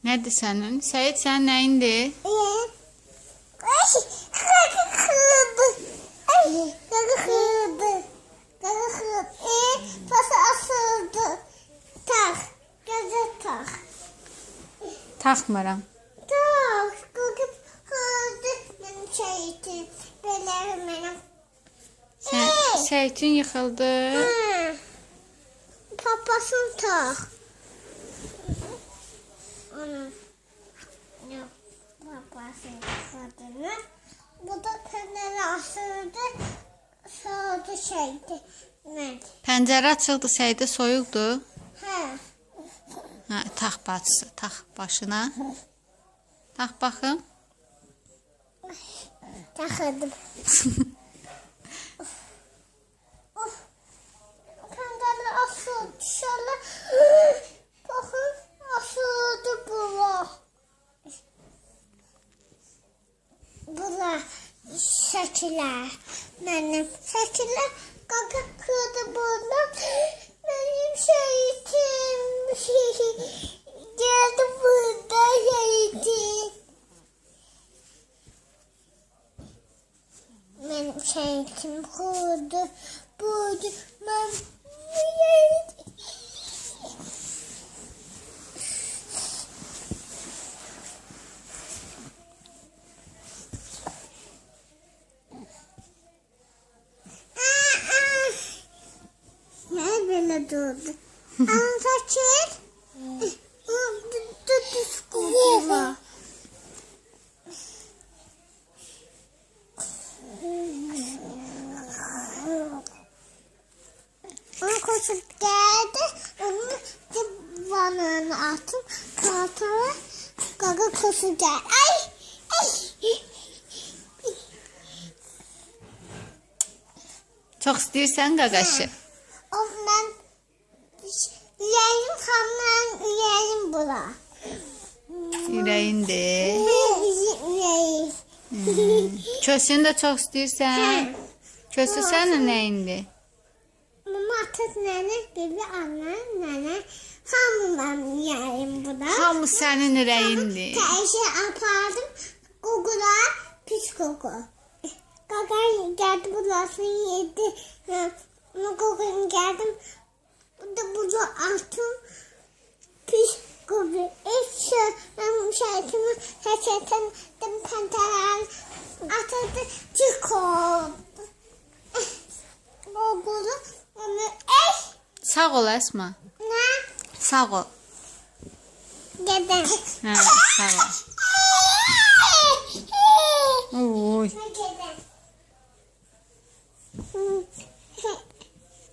Nədir sənin? Səid, sənin nəyindir? Pası asıldı. Tak. Gözü tak. Taxmıram. Tak. Qıqıb hırdı. Mənim şeytim. Belərim mənim. Səidin yıxıldı. Papasını tak. Onun. Yok. Papasını takadığını. Bu da pəndələ asıldı. Soğudu şeydi. Nədir? Pəncərə açıldı, Səidə soyuqdur. Hə. Hə, tax bacısı, tax başına. Tax baxım. Taxadım. Pəndələ asıldı. Dışarı. Baxın. Asıldı bula. Bula. Şəkilər. Mənim şəkilər. Qaqa kırdı buradan. Mənim şeytim. Geldi burada şeytim. Mənim şeytim kırdı. Burada. Mən şeytim. Böyle durdu. Anlatır. Tuttu skutuma. Onu koşup geldi. Onu divanına attım. Kaltara. Gaga koşup geldi. Ay! Ay! Çox istəyirsən qaqaşı? Ondan yüreğim kanlan yüreğim bura. Ürəyindir. Yüreğim. Kösünü də çox istəyirsən? Kösü sənin nəyindir? Mama atat nene, bebi anne, nene. Hamıdan yüreğim bura. Hamı sənin ürəyindir. Təşə apardım. Qugula pis koku. Qaqay gəldi bulasını yedi. Qugulun gəldim. Burada altın pis koku. Benim şeytimi seçetim. Pantolon atıldı. Çık oldu. Qugulu onu Sağ ol Əsma. Ne? Sağ ol. Gedem. Hə, sağ ol. Oy. Gedem.